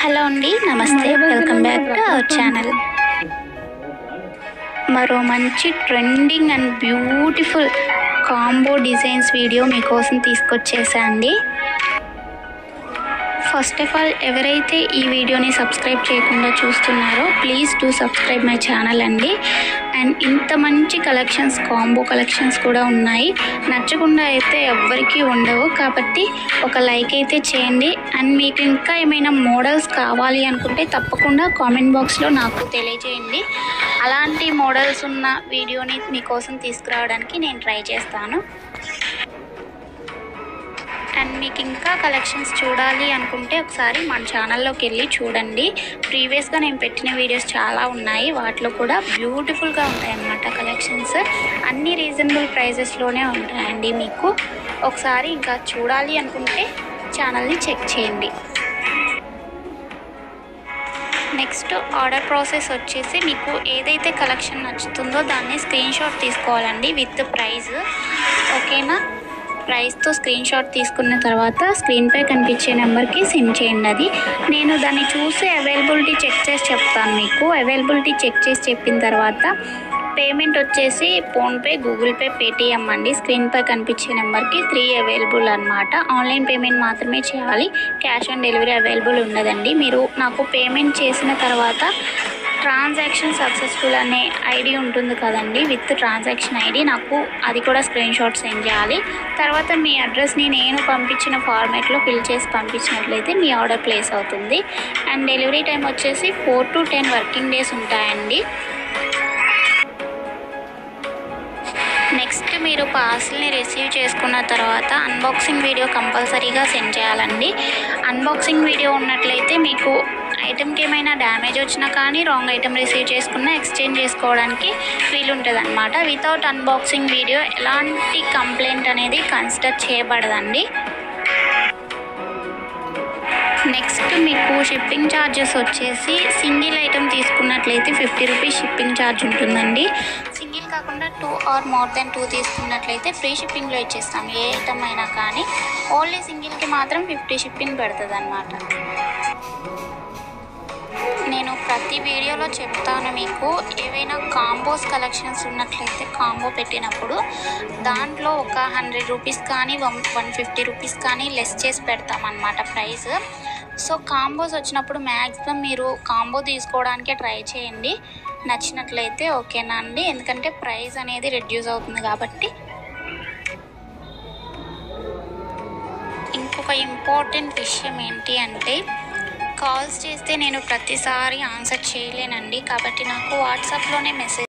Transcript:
Hello అండి, నమస్తే. Welcome back to our channel. మరో మంచి trending and beautiful combo designs video మీకోసం తీసుకొచ్చేసా అండి. ఫస్ట్ ఆఫ్ ఆల్, ఎవరైతే ఈ వీడియోని సబ్స్క్రైబ్ చేయకుండా చూస్తున్నారో please do subscribe my channel అండి. అండ్ ఇంత మంచి కలెక్షన్స్, కాంబో కలెక్షన్స్ కూడా ఉన్నాయి. నచ్చకుండా అయితే ఎవ్వరికీ ఉండవు, కాబట్టి ఒక లైక్ అయితే చేయండి. అండ్ మీకు ఇంకా ఏమైనా మోడల్స్ కావాలి అనుకుంటే తప్పకుండా కామెంట్ బాక్స్లో నాకు తెలియజేయండి. అలాంటి మోడల్స్ ఉన్న వీడియోని మీకోసం తీసుకురావడానికి నేను ట్రై చేస్తాను. అండ్ మీకు ఇంకా కలెక్షన్స్ చూడాలి అనుకుంటే ఒకసారి మన ఛానల్లోకి వెళ్ళి చూడండి. ప్రీవియస్గా నేను పెట్టిన వీడియోస్ చాలా ఉన్నాయి, వాటిలో కూడా బ్యూటిఫుల్గా ఉంటాయన్నమాట కలెక్షన్స్. అన్ని రీజనబుల్ ప్రైజెస్లోనే ఉంటాయండి. మీకు ఒకసారి ఇంకా చూడాలి అనుకుంటే ఛానల్ని చెక్ చేయండి. నెక్స్ట్ ఆర్డర్ ప్రాసెస్ వచ్చేసి, మీకు ఏదైతే కలెక్షన్ నచ్చుతుందో దాన్ని స్క్రీన్ షాట్ తీసుకోవాలండి విత్ ప్రైజ్. ఓకేనా? ప్రైస్తో స్క్రీన్ షాట్ తీసుకున్న తర్వాత స్క్రీన్పై కనిపించే నెంబర్కి సెండ్ చేయండి. అది నేను దాన్ని చూసి అవైలబిలిటీ చెక్ చేసి చెప్తాను. మీకు అవైలబిలిటీ చెక్ చేసి చెప్పిన తర్వాత పేమెంట్ వచ్చేసి ఫోన్పే, గూగుల్ పే, పేటిఎం అండి. స్క్రీన్పై కనిపించే నెంబర్కి 3 అవైలబుల్ అనమాట. ఆన్లైన్ పేమెంట్ మాత్రమే చేయాలి, క్యాష్ ఆన్ డెలివరీ అవైలబుల్ ఉండదండి. మీరు నాకు పేమెంట్ చేసిన తర్వాత ట్రాన్సాక్షన్ సక్సెస్ఫుల్ అనే ఐడి ఉంటుంది కదండి, విత్ ట్రాన్సాక్షన్ ఐడి, నాకు అది కూడా స్క్రీన్ షాట్ సెండ్ చేయాలి. తర్వాత మీ అడ్రస్ని నేను పంపించిన ఫార్మాట్లో ఫిల్ చేసి పంపించినట్లయితే మీ ఆర్డర్ ప్లేస్ అవుతుంది. అండ్ డెలివరీ టైం వచ్చేసి 4 to 10 వర్కింగ్ డేస్ ఉంటాయండి. నెక్స్ట్ మీరు పార్సిల్ని రిసీవ్ చేసుకున్న తర్వాత అన్బాక్సింగ్ వీడియో కంపల్సరీగా సెండ్ చేయాలండి. అన్బాక్సింగ్ వీడియో ఉన్నట్లయితే మీకు ఐటెంకి ఏమైనా డ్యామేజ్ వచ్చినా కానీ, రాంగ్ ఐటెం రిసీవ్ చేసుకున్నా ఎక్స్చేంజ్ చేసుకోవడానికి వీలుంటుంది అనమాట. వితౌట్ అన్బాక్సింగ్ వీడియో ఎలాంటి కంప్లైంట్ అనేది కన్సిడర్ చేయబడదండి. నెక్స్ట్ మీకు షిప్పింగ్ ఛార్జెస్ వచ్చేసి, సింగిల్ ఐటెం తీసుకున్నట్లయితే 50 రూపీస్ షిప్పింగ్ ఛార్జ్ ఉంటుందండి. సింగిల్ కాకుండా 2 or more than 2 తీసుకున్నట్లయితే ఫ్రీ షిప్పింగ్లో ఇచ్చేస్తాం. ఏ ఐటమ్ అయినా కానీ ఓన్లీ సింగిల్కి మాత్రం 50 షిప్పింగ్ పడుతుంది అన్నమాట. నేను ప్రతి వీడియోలో చెప్తాను, మీకు ఏవైనా కాంబోస్ కలెక్షన్స్ ఉన్నట్లయితే కాంబో పెట్టినప్పుడు దాంట్లో ఒక 100 రూపీస్ కానీ 150 రూపీస్ కానీ లెస్ చేసి పెడతామన్నమాట ప్రైస్. సో కాంబోస్ వచ్చినప్పుడు మ్యాక్సిమం మీరు కాంబో తీసుకోవడానికే ట్రై చేయండి నచ్చినట్లయితే. ఓకేనా అండి? ఎందుకంటే ప్రైస్ అనేది రెడ్యూస్ అవుతుంది కాబట్టి. ఇంకొక ఇంపార్టెంట్ విషయం ఏంటి అంటే, కాల్స్ చేస్తే నేను ప్రతిసారి ఆన్సర్ చేయలేనండి, కాబట్టి నాకు వాట్సాప్లోనే మెసేజ్